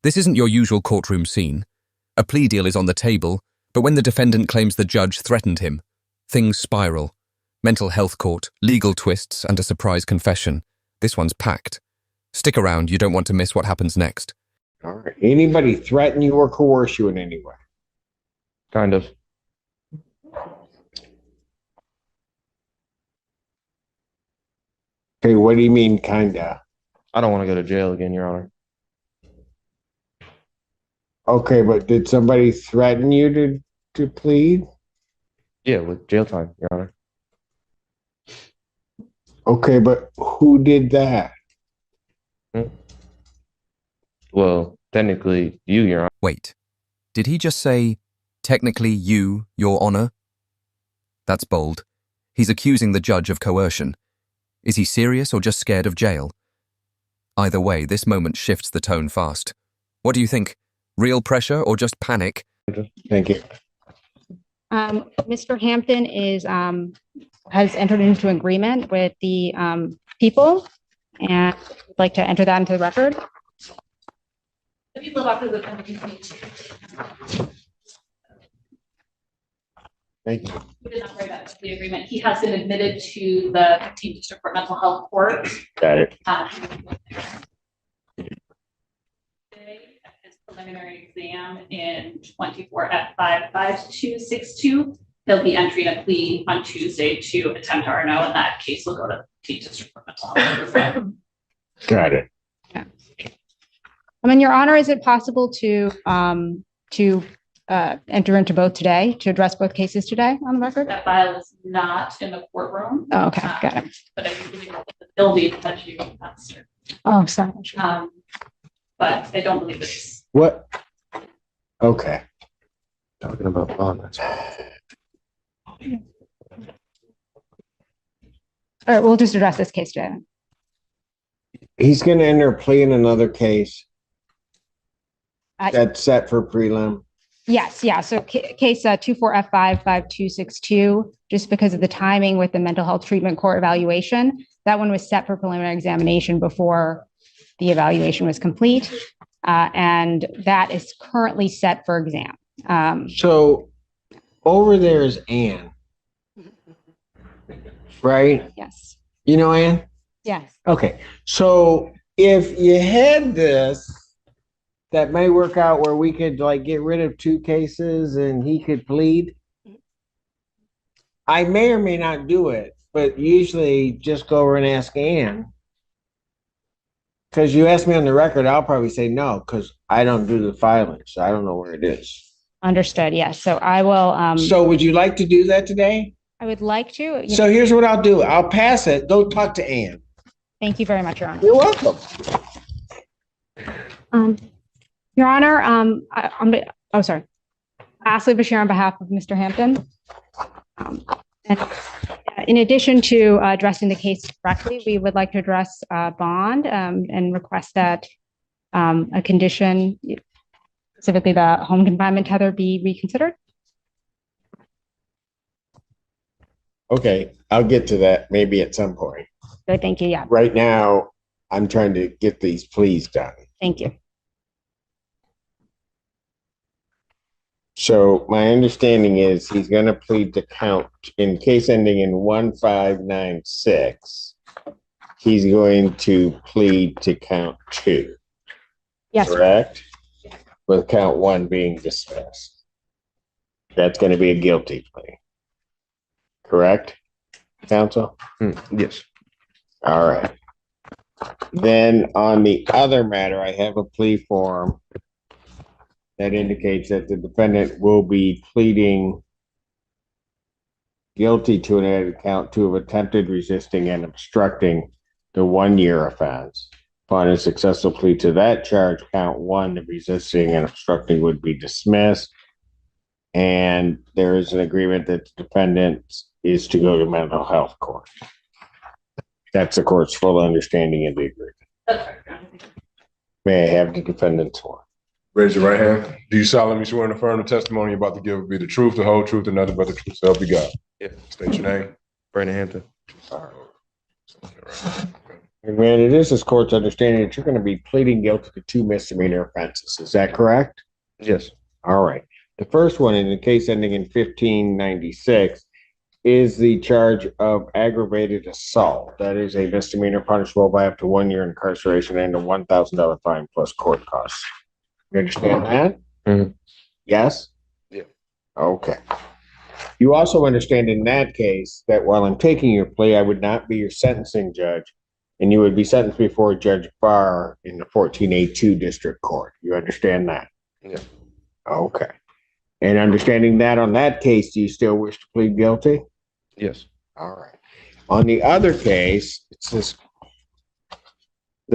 This isn't your usual courtroom scene. A plea deal is on the table, but when the defendant claims the judge threatened him, things spiral. Mental health court, legal twists, and a surprise confession. This one's packed. Stick around, you don't want to miss what happens next. All right. Anybody threaten you or coerce you in any way? Kind of. Okay, what do you mean, kinda? I don't want to go to jail again, Your Honor. Okay, but did somebody threaten you to plead? Yeah, with jail time, Your Honor. Okay, but who did that? Well, technically, you, Your Honor. Wait, did he just say, technically you, Your Honor? That's bold. He's accusing the judge of coercion. Is he serious or just scared of jail? Either way, this moment shifts the tone fast. What do you think? Real pressure or just panic? Thank you. Mr. Hampton has entered into an agreement with the people, and would like to enter that into the record. The people of the Thank you. we did not write that the agreement. He has been admitted to the 15th District Court Mental Health Court. Got it. His preliminary exam in 24 F55262. He'll be entering a plea on Tuesday to attempt RNO, and that case will go to the 15th District Court Mental Health. Got it. Yeah. Your Honor, is it possible to enter into both today, to address both cases today on the record? That file is not in the courtroom. Oh, okay, got it. But I believe it'll be potentially faster. Oh, sorry. But I don't believe it's. What? Okay. Talking about bond. All right, we'll just address this case today. He's going to enter a plea in another case Uh, that's set for prelim. Yes, yeah. So case 24F55262, just because of the timing with the mental health treatment court evaluation, that one was set for preliminary examination before the evaluation was complete. And that is currently set for exam. So over there is Ann, right? Yes. You know Ann? Yes. Okay. So if you had this, that may work out where we could like get rid of two cases and he could plead. I may or may not do it, but usually just go over and ask Ann. Because you asked me on the record, I'll probably say no, because I don't do the filing, so I don't know where it is. Understood. Yes. So I will. So would you like to do that today? I would like to. So here's what I'll do. I'll pass it. Go talk to Ann. Thank you very much, Your Honor. You're welcome. Your Honor, sorry. Ashley Bashir on behalf of Mr. Hampton. And in addition to addressing the case directly, we would like to address bond and request that a condition, specifically the home confinement tether, be reconsidered. Okay, I'll get to that maybe at some point. Good, thank you. Yeah, Right now, I'm trying to get these pleas done. thank you. So my understanding is he's going to plead to count in case ending in 1596. He's going to plead to count 2. Yes, Correct? With count 1 being dismissed. That's going to be a guilty plea. Correct, counsel? Yes. All right. Then on the other matter, I have a plea form that indicates that the defendant will be pleading guilty to an added count 2 of attempted resisting and obstructing the 1-year offense. Upon a successful plea to that charge, count 1 of resisting and obstructing would be dismissed. And there is an agreement that the defendant is to go to mental health court. That's the court's full understanding of the agreement. That's right. May I have the defendant's sworn? Raise your right hand. Do you solemnly swear and affirm the testimony you're about to give will be the truth, the whole truth, and nothing but the truth, so help you God? Yeah. State your name. Brandon Hampton. All right. Man, it is this court's understanding that you're going to be pleading guilty to 2 misdemeanor offenses. Is that correct? Yes. All right. The first one, in the case ending in 1596, is the charge of aggravated assault. That is a misdemeanor punishable by up to 1 year incarceration and a $1,000 fine plus court costs. You understand that? Mhm. Yes? Yeah. Okay. You also understand in that case that while I'm taking your plea, I would not be your sentencing judge, and you would be sentenced before Judge Barr in the 14A2 District Court. You understand that? Yeah. Okay. And understanding that on that case, do you still wish to plead guilty? Yes. All right. On the other case, it says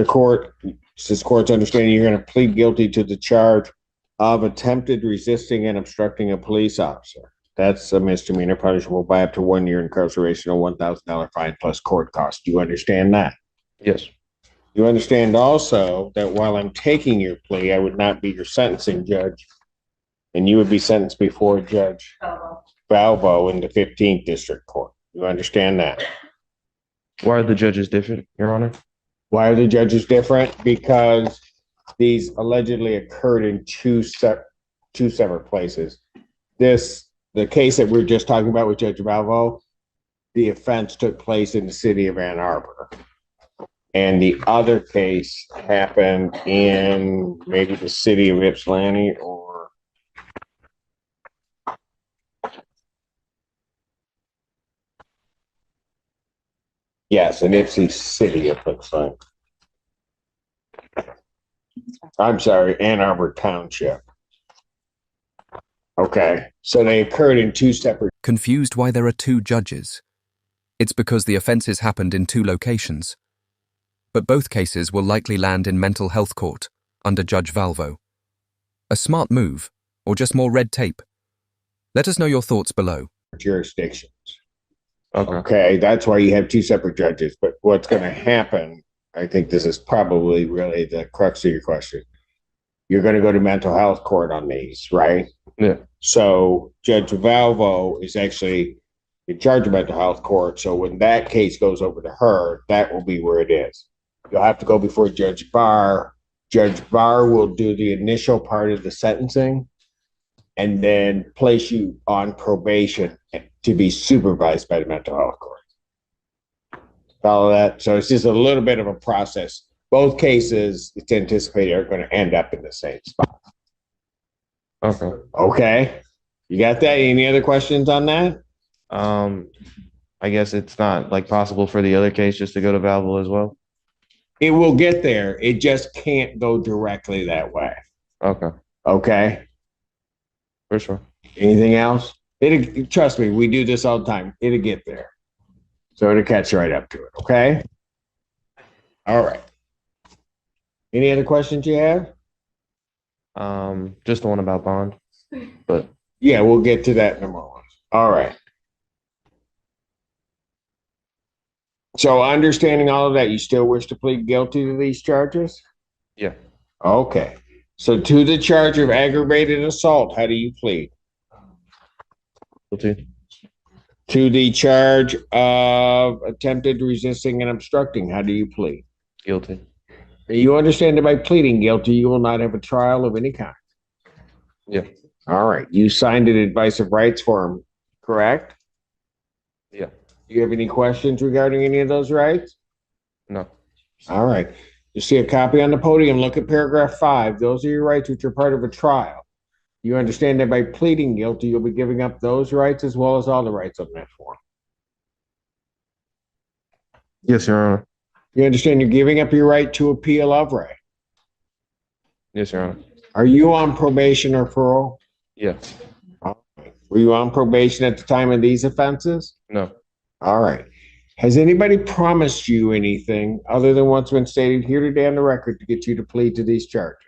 court's understanding you're going to plead guilty to the charge of attempted resisting and obstructing a police officer. That's a misdemeanor punishable by up to 1 year incarceration or $1,000 fine plus court costs. Do you understand that? Yes. You understand also that while I'm taking your plea, I would not be your sentencing judge, and you would be sentenced before Judge Valvo in the 15th District Court. You understand that? Why are the judges different, Your Honor? Why are the judges different? Because these allegedly occurred in two separate places. The case that we we're just talking about with Judge Valvo, the offense took place in the city of Ann Arbor. And the other case happened in maybe the city of Ypsilanti or yes, in Ypsi City, it looks like. I'm sorry, Ann Arbor Township. Okay, so they occurred in two separate. Confused why there are 2 judges? It's because the offences happened in 2 locations. But both cases will likely land in mental health court under Judge Valvo. A smart move, or just more red tape? Let us know your thoughts below. Jurisdictions. Okay. Okay, that's why you have 2 separate judges. But what's going to happen, I think this is probably really the crux of your question. You're going to go to mental health court on these, right? Yeah. So Judge Valvo is actually in charge of mental health court. So when that case goes over to her, that will be where it is. You'll have to go before Judge Barr. Judge Barr will do the initial part of the sentencing and then place you on probation to be supervised by the mental health court. Follow that? So it's just a little bit of a process. Both cases, it's anticipated, are going to end up in the same spot. Okay. Okay. You got that? Any other questions on that? I guess it's not like possible for the other case just to go to Valvo as well. It will get there. It just can't go directly that way. Okay. Okay. For sure. Anything else? Trust me, we do this all the time. It'll get there. So it'll catch right up to it. Okay. All right. Any other questions you have? Just the one about bond, but Yeah, we'll get to that in a moment. All right. So understanding all of that, you still wish to plead guilty to these charges? yeah. Okay. So to the charge of aggravated assault, how do you plead? Guilty. To the charge of attempted resisting and obstructing, how do you plead? Guilty. You understand that by pleading guilty, you will not have a trial of any kind. Yeah. All right. You signed an advice of rights form, correct? Yeah. Do you have any questions regarding any of those rights? No. All right. You see a copy on the podium. Look at paragraph 5. Those are your rights which are part of a trial. You understand that by pleading guilty, you'll be giving up those rights as well as all the rights on that form. Yes, Your Honor. You understand you're giving up your right to appeal of right. Yes, Your Honor. Are you on probation or parole? Yeah. Were you on probation at the time of these offenses? No. All right. Has anybody promised you anything other than what's been stated here today on the record to get you to plead to these charges?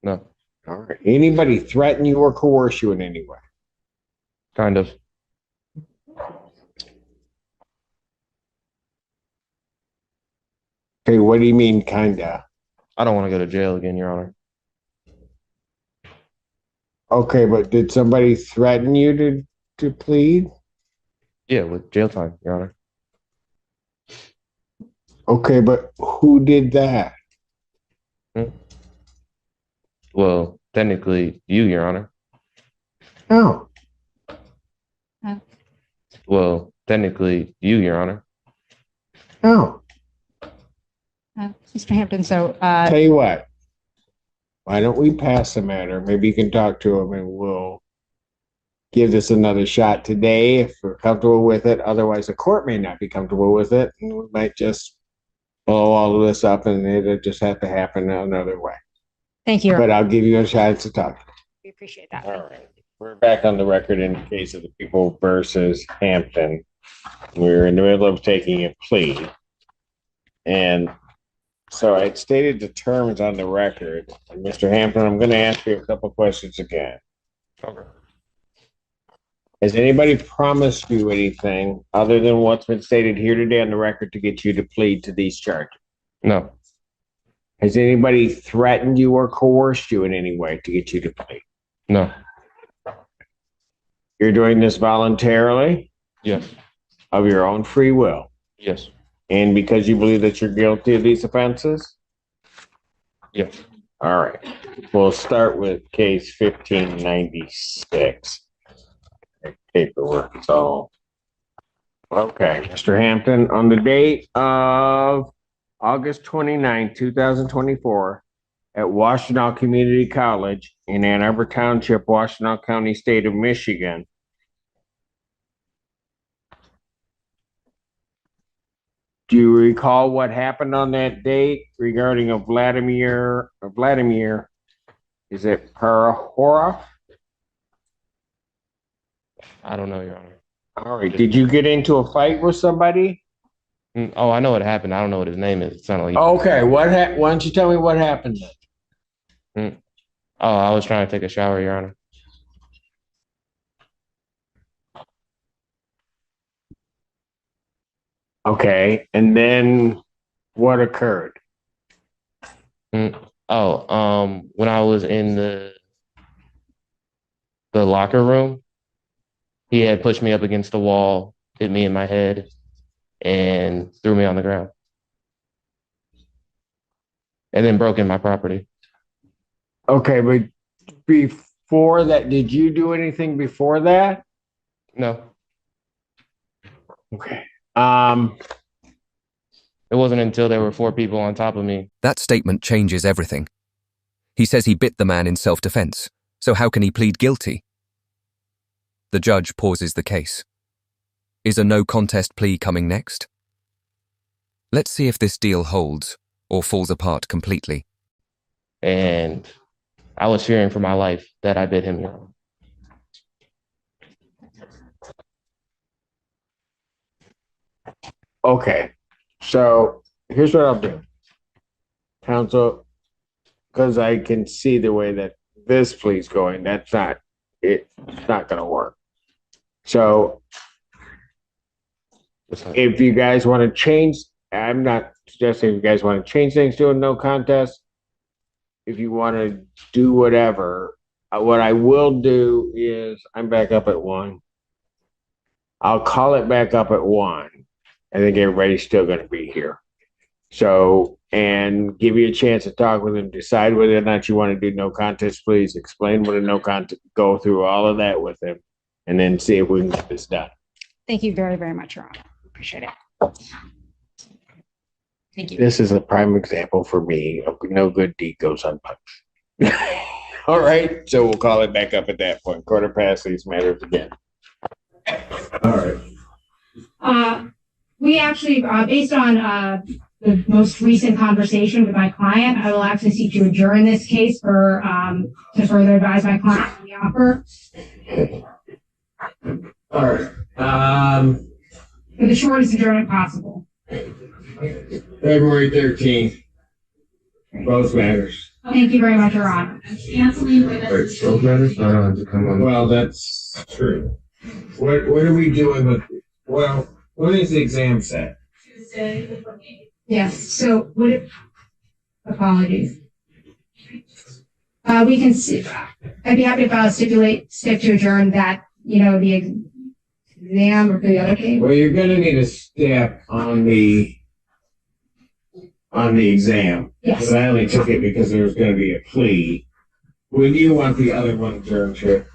No. All right. Anybody threaten you or coerce you in any way? Kind of. Okay, what do you mean, kinda? I don't want to go to jail again, Your Honor. Okay, but did somebody threaten you to plead? Yeah, with jail time, Your Honor. Okay, but who did that? Well, technically, you, Your Honor. No. Well, technically, you, Your Honor. No. Mr. Hampton, so, Tell you what. Why don't we pass the matter? Maybe you can talk to him and we'll give this another shot today if we're comfortable with it. Otherwise, the court may not be comfortable with it, and we might just blow all of this up, and it'll just have to happen another way. thank you. But I'll give you a shot to talk. We appreciate that. All right. We're back on the record in the case of the people versus Hampton. We're in the middle of taking a plea. And so I stated the terms on the record. And Mr. Hampton, I'm going to ask you a couple questions again. Okay. Has anybody promised you anything other than what's been stated here today on the record to get you to plead to these charges? No. Has anybody threatened you or coerced you in any way to get you to plead? No. You're doing this voluntarily, Yes. of your own free will, Yes. and because you believe that you're guilty of these offenses? Yes. All right. We'll start with case 1596. Paperwork. So, okay, Mr. Hampton, on the date of August 29, 2024, at Washtenaw Community College in Ann Arbor Township, Washtenaw County, State of Michigan, do you recall what happened on that date regarding a Vladimir, is it Parahorov? I don't know, Your Honor. All right. Did you get into a fight with somebody? Oh, I know what happened. I don't know what his name is. It sounded like. Okay. Why don't you tell me what happened then? Oh, I was trying to take a shower, Your Honor. Okay. And then what occurred? Oh, when I was in the locker room, he had pushed me up against the wall, hit me in my head, and threw me on the ground. And then broke in my property. Okay, but before that, did you do anything before that? No, Okay. it wasn't until there were 4 people on top of me. That statement changes everything. He says he bit the man in self-defense, so how can he plead guilty? The judge pauses the case. Is a no contest plea coming next? Let's see if this deal holds or falls apart completely. And I was fearing for my life that I bit him, Your Honor. Okay. So here's what I'll do. Counsel, because I can see the way that this plea's going, it's not going to work. So if you guys want to change, I'm not suggesting if you guys want to change things to a no contest. If you want to do whatever, what I will do is I'm back up at 1. I'll call it back up at 1. I think everybody's still going to be here. So, and give you a chance to talk with him, decide whether or not you want to do no contest, please explain what a no contest, go through all of that with him, and then see if we can get this done. Thank you very, very much, Your Honor. Appreciate it. Thank you. This is a prime example for me of no good deed goes unpunished. All right, so we'll call it back up at that point. Quarter past these matters again. All right. We actually, based on the most recent conversation with my client, I will actually seek to adjourn this case for to further advise my client on the offer. All right. For the shortest adjournment possible. February 13th. Both matters. Thank you very much, Your Honor. Both matters? I don't have to come on. Well, that's true. What are we doing with, well, when is the exam set? Tuesday. Yes, so would it, apologies. We can see, I'd be happy if stick to adjourn that, the exam or for the other case. Well, you're gonna need a step on the on the exam. Yes. But I only took it because there was gonna be a plea. When do you want the other one adjourned to?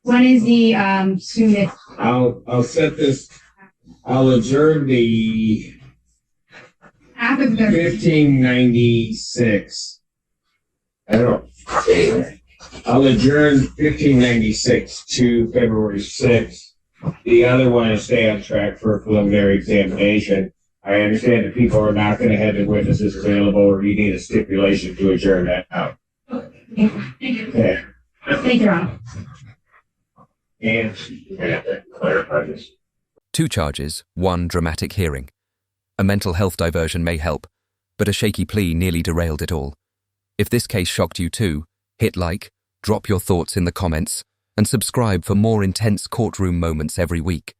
When is the soonest? I'll set this, I'll adjourn the After the 1596. I'll adjourn 1596 to February 6th. The other one is stay on track for a preliminary examination. I understand that people are not going to have the witnesses available, or you need a stipulation to adjourn that out. Thank you. Okay. Thank you, Your Honor. And clarify this. 2 charges, 1 dramatic hearing. A mental health diversion may help, but a shaky plea nearly derailed it all. If this case shocked you too, hit like, drop your thoughts in the comments, and subscribe for more intense courtroom moments every week.